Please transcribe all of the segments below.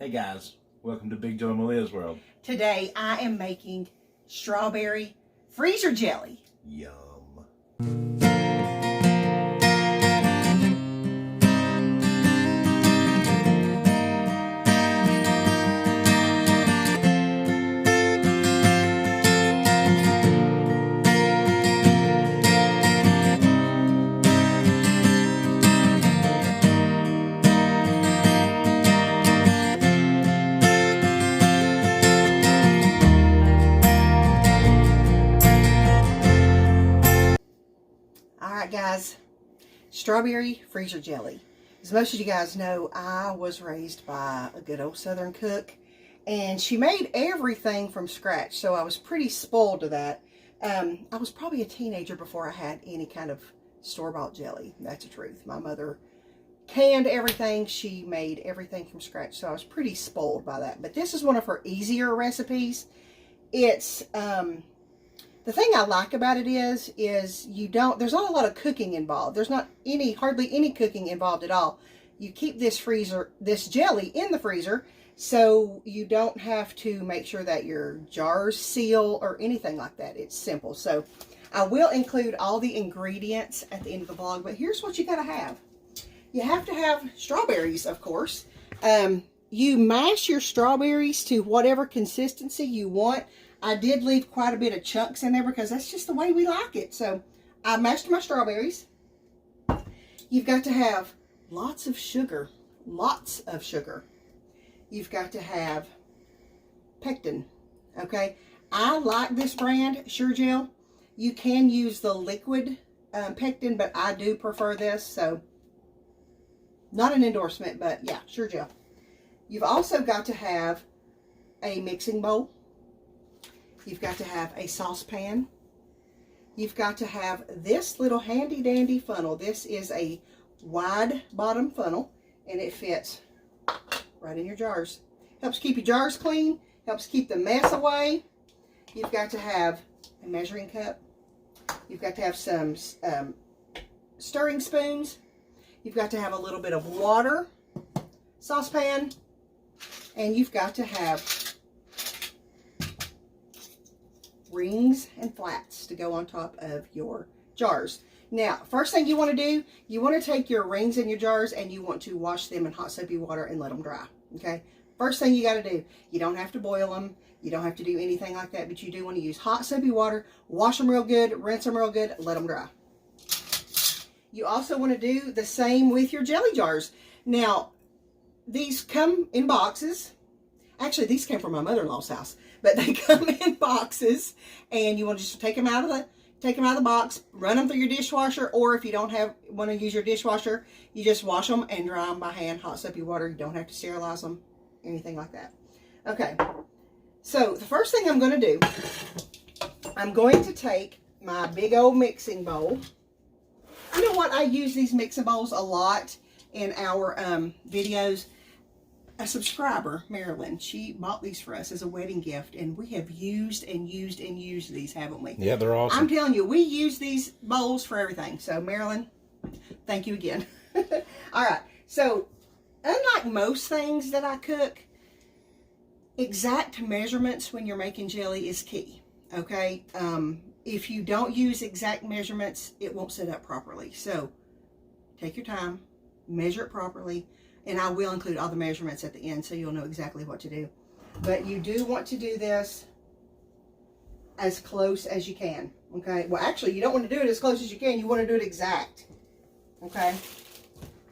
Hey guys, welcome to Big Joe and Malia's world. Today I am making strawberry freezer jelly. Yum. Alright guys, strawberry freezer jelly. As most of you guys know, I was raised by a good old Southern cook, and she made everything from scratch, so I was pretty spoiled to that. I was probably a teenager before I had any kind of store-bought jelly. That's the truth. My mother canned everything. She made everything from scratch, so I was pretty spoiled by that. But this is one of her easier recipes. It's the thing I like about it is there's not a lot of cooking involved. There's not hardly any cooking involved at all. You keep this jelly in the freezer, so you don't have to make sure that your jars seal or anything like that. It's simple. So I will include all the ingredients at the end of the vlog, but here's what you gotta have. You have to have strawberries, of course. You mash your strawberries to whatever consistency you want. I did leave quite a bit of chunks in there because that's just the way we like it. So I mashed my strawberries. You've got to have lots of sugar. Lots of sugar. You've got to have Pectin. Okay. I like this brand, Jell. You can use the liquid Pectin, but I do prefer this. So not an endorsement, but yeah, Jell. You've also got to have a mixing bowl. You've got to have a saucepan. You've got to have this little handy dandy funnel. This is a wide bottom funnel, and it fits right in your jars. Helps keep your jars clean, helps keep the mess away. You've got to have a measuring cup. You've got to have some stirring spoons. You've got to have a little bit of water, saucepan, and you've got to have rings and flats to go on top of your jars. Now, first thing you want to do, you want to take your rings in your jars and you want to wash them in hot soapy water and let them dry. Okay? First thing you got to do, you don't have to boil them. You don't have to do anything like that, but you do want to use hot soapy water, wash them real good, rinse them real good, let them dry. You also want to do the same with your jelly jars. Now, these come in boxes. Actually, these came from my mother-in-law's house, but they come in boxes, and you want to just take them out of the box, run them through your dishwasher, or if you don't want to use your dishwasher, you just wash them and dry them by hand, hot soapy water. You don't have to sterilize them, anything like that. Okay, so the first thing I'm going to do, I'm going to take my big old mixing bowl. You know what? I use these mixing bowls a lot in our videos. A subscriber, Marilyn, she bought these for us as a wedding gift, and we have used and used and used these, haven't we? Yeah, they're awesome. I'm telling you, we use these bowls for everything. So, Marilyn, thank you again. All right. So, unlike most things that I cook, exact measurements when you're making jelly is key. Okay? If you don't use exact measurements, it won't set up properly. So, take your time, measure it properly. And I will include all the measurements at the end so you'll know exactly what to do. But you do want to do this as close as you can. Okay? Well, actually, you don't want to do it as close as you can. You want to do it exact. Okay?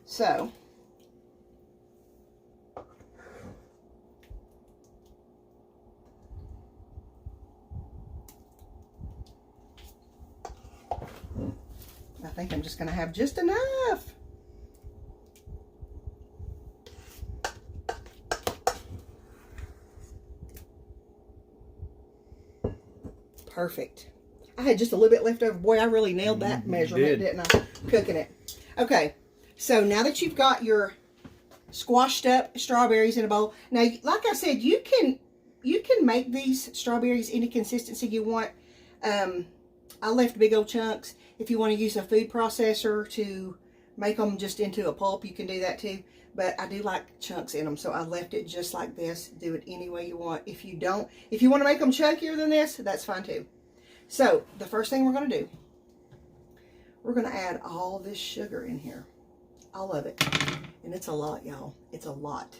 So, I think I'm just going to have just enough. Perfect. I had just a little bit left over. Boy, I really nailed that measurement, didn't I? Cooking it. Okay. So now that you've got your squashed up strawberries in a bowl. Now, like I said, you can make these strawberries any consistency you want. I left big old chunks. If you want to use a food processor to make them just into a pulp, you can do that too. but I do like chunks in them, so I left it just like this. Do it any way you want. If you want to make them chunkier than this, that's fine too. So the first thing we're going to do, we're going to add all this sugar in here, all of it, and it's a lot, y'all. It's a lot.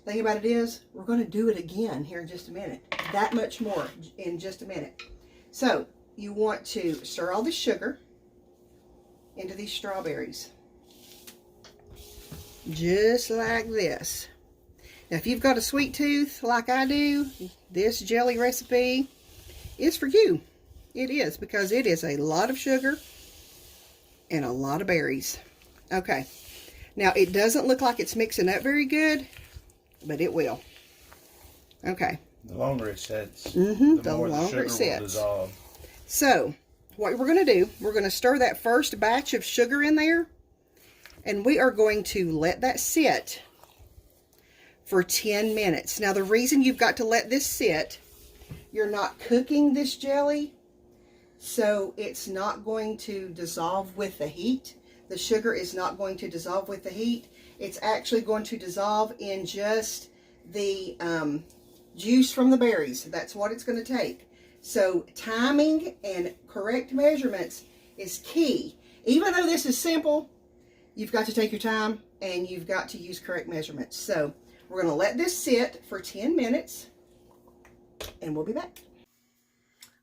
Thing about it is, we're going to do it again here in just a minute. That much more in just a minute. So you want to stir all the sugar into these strawberries. Just like this. Now, if you've got a sweet tooth like I do, this jelly recipe is for you. It is, because it is a lot of sugar and a lot of berries. Okay. Now, it doesn't look like it's mixing up very good, but it will. Okay. The longer it sets, the more the longer sugar it sets. will dissolve. So, what we're going to do, we're going to stir that first batch of sugar in there, and we are going to let that sit for 10 minutes. Now, the reason you've got to let this sit, you're not cooking this jelly, so it's not going to dissolve with the heat. The sugar is not going to dissolve with the heat. It's actually going to dissolve in just the juice from the berries. That's what it's going to take. So timing and correct measurements is key. Even though this is simple, you've got to take your time and you've got to use correct measurements. So we're going to let this sit for 10 minutes and we'll be back.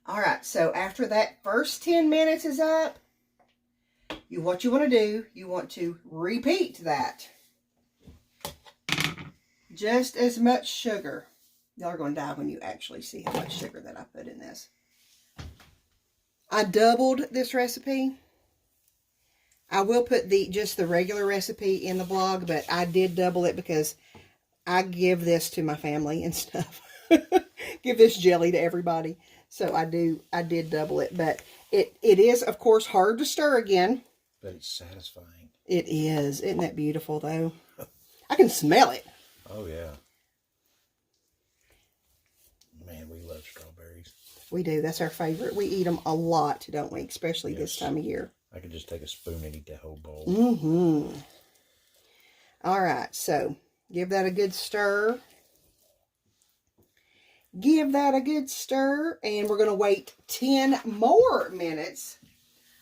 All right, so after that first 10 minutes is up, what you want to do, you want to repeat that. Just as much sugar. Y'all are going to die when you actually see how much sugar that I put in this. I doubled this recipe. I will put just the regular recipe in the blog, but I did double it because I give this to my family and stuff. Give this jelly to everybody. So I did double it, but it is, of course, hard to stir again. But it's satisfying. It is. Isn't that beautiful, though? I can smell it. Oh, yeah. Man, we love strawberries. We do. That's our favorite. We eat them a lot, don't we? Especially this time of year. I could just take a spoon and eat that whole bowl. Mm-hmm. All right. So, give that a good stir. Give that a good stir. And we're going to wait 10 more minutes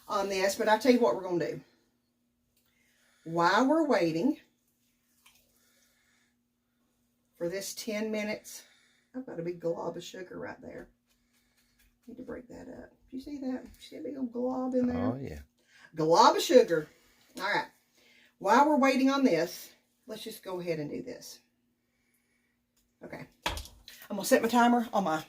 on this. But I'll tell you what we're going to do. While we're waiting for this 10 minutes, I've got a big glob of sugar right there. Need to break that up. Do you see that? You see a big old glob in there? Oh, yeah. Glob of sugar. All right. While we're waiting on this, let's just go ahead and do this. Okay. I'm going to set my timer on my...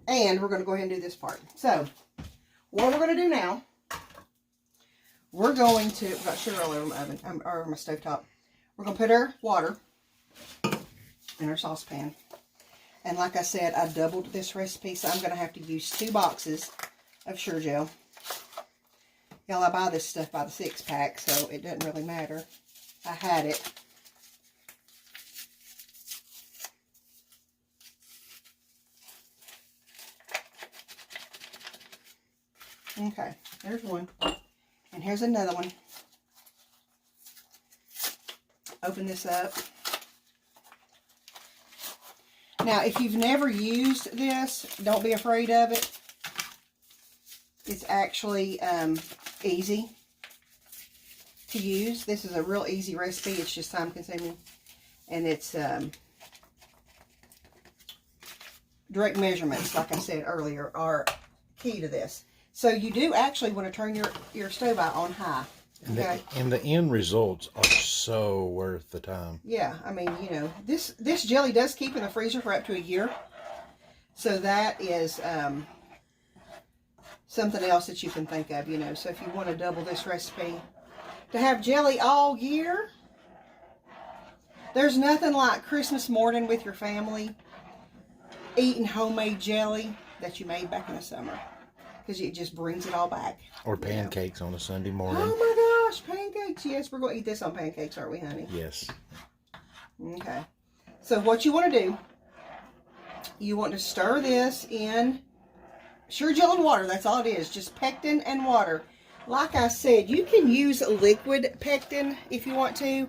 And we're going to go ahead and do this part. So, what we're going to do now, we're going to... I've got sugar all over my oven, or my stovetop. We're going to put our water in our saucepan. And like I said, I doubled this recipe, so I'm going to have to use 2 boxes of Sure Jell. Y'all, I buy this stuff by the 6-pack, so it doesn't really matter. I had it. Okay, there's one. And here's another one. Open this up. Now, if you've never used this, don't be afraid of it. It's actually easy to use. This is a real easy recipe. It's just time consuming. And it's direct measurements, like I said earlier, are key to this. So you do actually want to turn your stove out on high. Okay. And the end results are so worth the time. Yeah, I mean, you know, this jelly does keep in the freezer for up to a year. So that is something else that you can think of, you know. So if you want to double this recipe to have jelly all year, there's nothing like Christmas morning with your family eating homemade jelly that you made back in the summer. Because it just brings it all back. Or pancakes on a Sunday morning. Oh my gosh, pancakes. Yes, we're going to eat this on pancakes, aren't we, honey? Yes. Okay. So what you want to do, you want to stir this in Sure Jell and water. That's all it is. Just pectin and water. Like I said, you can use liquid pectin if you want to.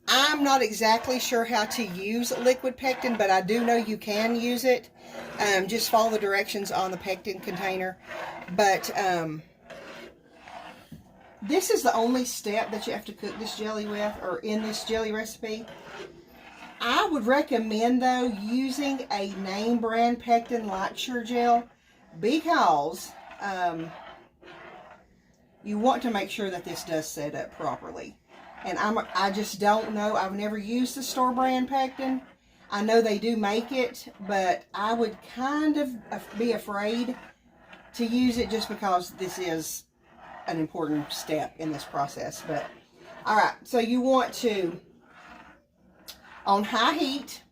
I'm not exactly sure how to use liquid pectin, but I do know you can use it. Just follow the directions on the pectin container. But this is the only step that you have to cook this jelly with, or in this jelly recipe. I would recommend, though, using a name brand pectin like Jell, because you want to make sure that this does set up properly. And I just don't know. I've never used the store brand pectin. I know they do make it, but I would kind of be afraid to use it just because this is an important step in this process. But all right, so you want to, on high heat,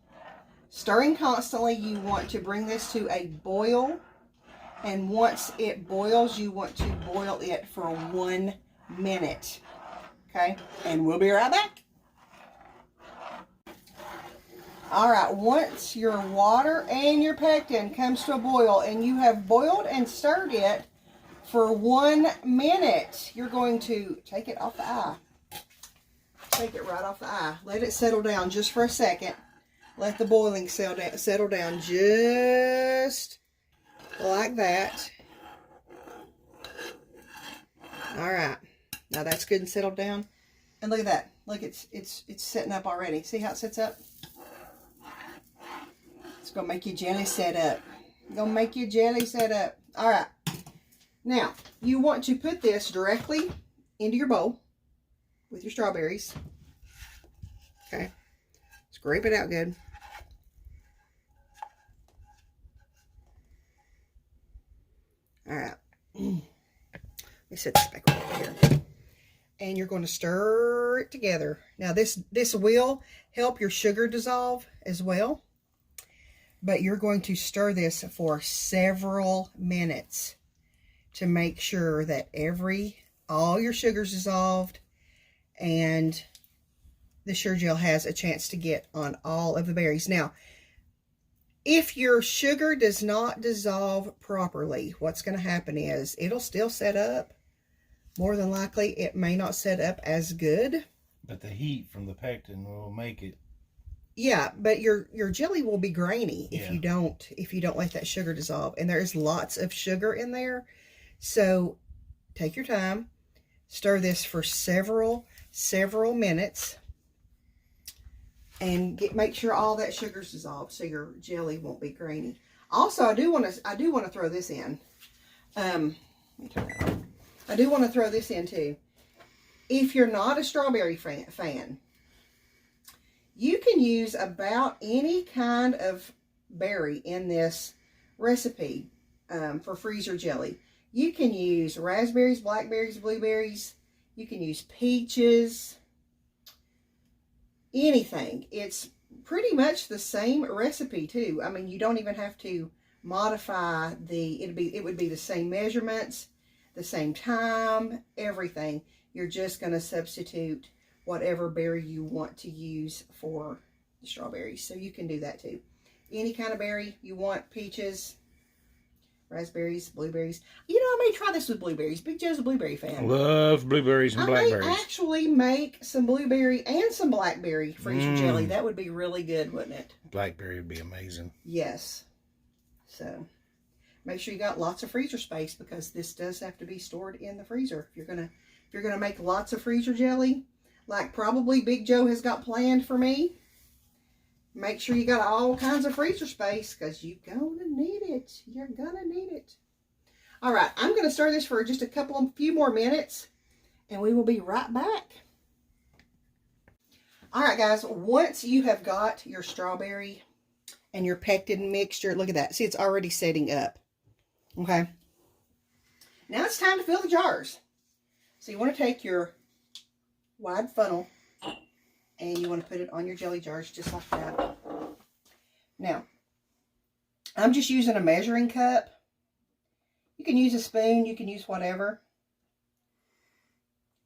stirring constantly, you want to bring this to a boil. And once it boils, you want to boil it for 1 minute. Okay, and we'll be right back. All right, once your water and your pectin comes to a boil and you have boiled and stirred it for 1 minute, you're going to take it off the eye. Take it right off the eye. Let it settle down just for a second. Let the boiling settle down just like that. All right. Now that's good and settled down. And look at that. Look, it's setting up already. See how it sets up? It's going to make your jelly set up. Going to make your jelly set up. All right. Now, you want to put this directly into your bowl with your strawberries. Okay. Scrape it out good. All right. Let me set this back over here. And you're going to stir it together. Now, this will help your sugar dissolve as well. But you're going to stir this for several minutes to make sure that all your sugar's dissolved and the Jell has a chance to get on all of the berries. Now, if your sugar does not dissolve properly, what's going to happen is it'll still set up. More than likely, it may not set up as good. But the heat from the pectin will make it. Yeah, but your jelly will be grainy if you don't let that sugar dissolve. And there is lots of sugar in there. So take your time. Stir this for several minutes. And make sure all that sugar's dissolved so your jelly won't be grainy. Also, I do want to throw this in. Let me turn that on. I do want to throw this in too. If you're not a strawberry fan, you can use about any kind of berry in this recipe for freezer jelly. You can use raspberries, blackberries, blueberries. You can use peaches. Anything. It's pretty much the same recipe too. I mean, you don't even have to modify it would be the same measurements, the same time, everything. You're just going to substitute whatever berry you want to use for the strawberries. So you can do that too. Any kind of berry you want, peaches, raspberries, blueberries. You know, I may try this with blueberries. Big Joe's a blueberry fan. Love blueberries and blackberries. I may actually make some blueberry and some blackberry freezer jelly. That would be really good, wouldn't it? Blackberry would be amazing. Yes. So make sure you got lots of freezer space, because this does have to be stored in the freezer. If you're gonna make lots of freezer jelly, like probably Big Joe has got planned for me, make sure you got all kinds of freezer space, because you're gonna need it. You're gonna need it. All right, I'm gonna stir this for just a few more minutes, and we will be right back. All right, guys, once you have got your strawberry and your pectin mixture, look at that. See, it's already setting up. Okay. Now it's time to fill the jars. So you want to take your wide funnel and you want to put it on your jelly jars just like that. Now, I'm just using a measuring cup. You can use a spoon, you can use whatever.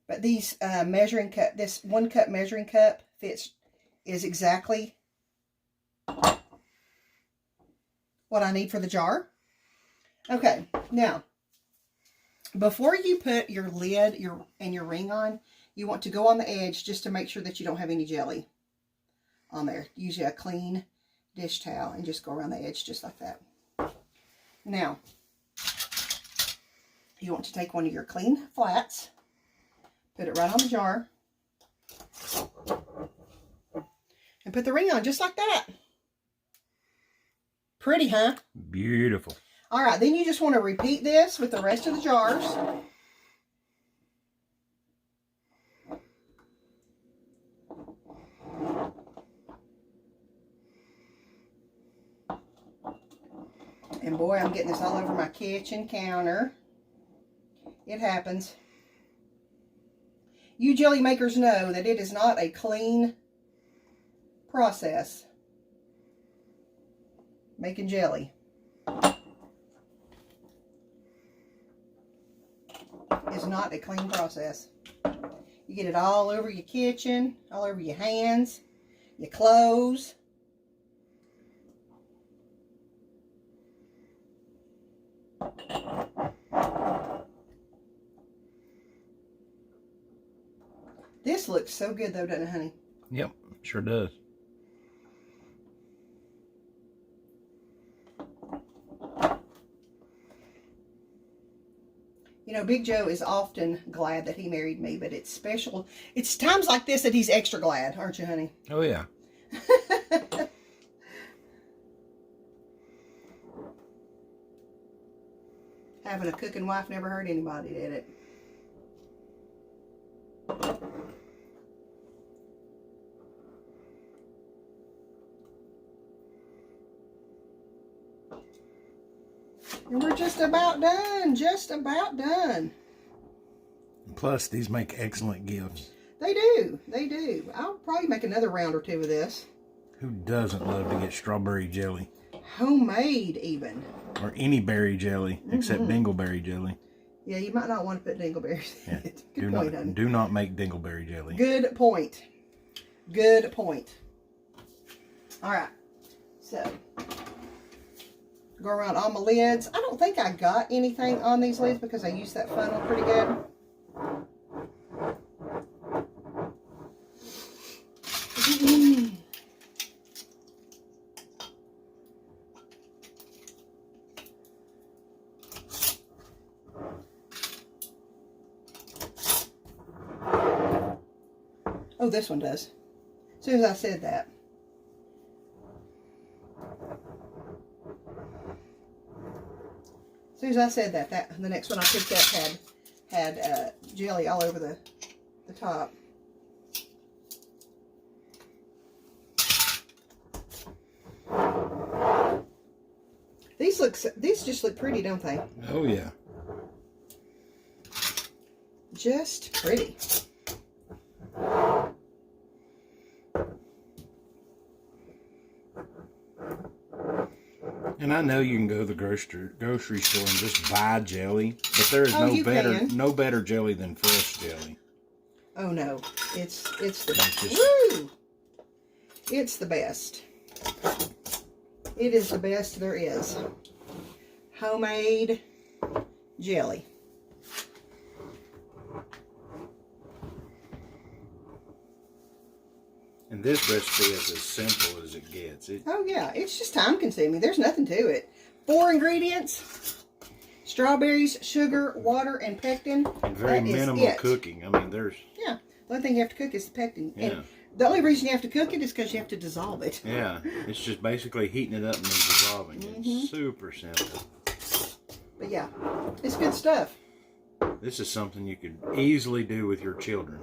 But these measuring cup, this 1 cup measuring cup is exactly what I need for the jar. Okay, now Before you put your lid and your ring on, you want to go on the edge just to make sure that you don't have any jelly on there. Use a clean dish towel and just go around the edge just like that. Now, you want to take one of your clean flats, put it right on the jar, and put the ring on just like that. Pretty, huh? Beautiful. All right, then you just want to repeat this with the rest of the jars. And boy, I'm getting this all over my kitchen counter. It happens. You jelly makers know that it is not a clean process making jelly. It's not a clean process. You get it all over your kitchen, all over your hands, your clothes. This looks so good though, doesn't it, honey? Yep, sure does. You know, Big Joe is often glad that he married me, but it's special. It's times like this that he's extra glad, aren't you, honey? Oh, yeah. Having a cooking wife never hurt anybody, did it? And we're just about done. Just about done. Plus, these make excellent gifts. They do. They do. I'll probably make another round or two of this. Who doesn't love to get strawberry jelly? Homemade, even. Or any berry jelly, except dingleberry jelly. Yeah, you might not want to put dingleberries in it. Good point, honey. Do not make dingleberry jelly. Good point. Good point. All right. So, go around all my lids. I don't think I got anything on these lids because I used that funnel pretty good. Oh, this one does. As soon as I said that. As soon as I said that, the next one I picked up had jelly all over the top. These just look pretty, don't they? Oh, yeah. Just pretty. And I know you can go to the grocery store and just buy jelly, but there is no better jelly than fresh jelly. Oh no, it's the best. Woo! It's the best. It is the best there is. Homemade jelly. And this recipe is as simple as it gets. Oh yeah, it's just time consuming. There's nothing to it. 4 ingredients: strawberries, sugar, water, and pectin. And very minimal cooking. I mean, there's... Yeah, the only thing you have to cook is the pectin. Yeah. And the only reason you have to cook it is because you have to dissolve it. Yeah, it's just basically heating it up and then dissolving. It's super simple. But yeah, it's good stuff. This is something you could easily do with your children.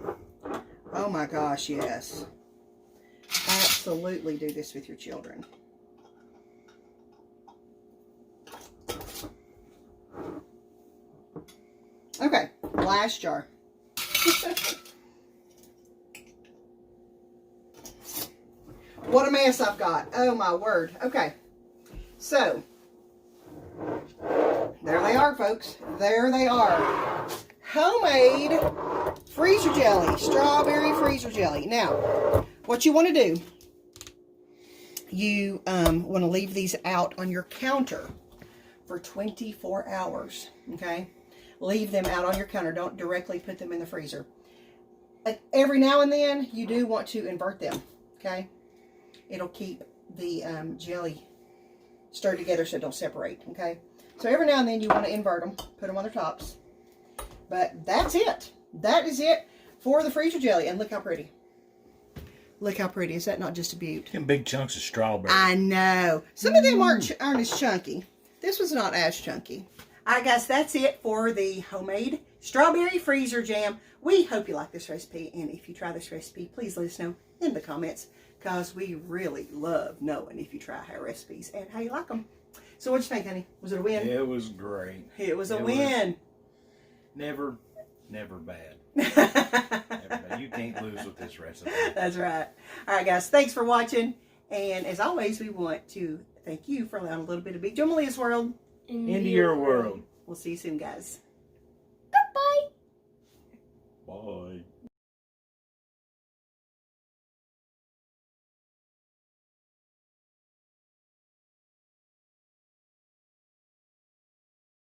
Oh my gosh, yes. Absolutely do this with your children. Okay, last jar. What a mess I've got. Oh my word. Okay, so there they are, folks. There they are. Homemade freezer jelly. Strawberry freezer jelly. Now, what you want to do, you want to leave these out on your counter for 24 hours, okay? leave them out on your counter. Don't directly put them in the freezer. Every now and then, you do want to invert them, okay? It'll keep the jelly stirred together so it don't separate, okay? So every now and then, you want to invert them, put them on their tops. But that's it. That is it for the freezer jelly. And look how pretty. Look how pretty. Is that not just a beaut? And big chunks of strawberry. I know. Some of them aren't as chunky. This was not as chunky. All right, guys, that's it for the homemade strawberry freezer jam. We hope you like this recipe. And if you try this recipe, please let us know in the comments, because we really love knowing if you try our recipes and how you like them. So what'd you think, honey? Was it a win? It was great. It was a win. Never bad. You can't lose with this recipe. That's right. All right, guys. Thanks for watching. And as always, we want to thank you for allowing a little bit of Big Joe Malia's world into your world. We'll see you soon, guys. Bye. Bye.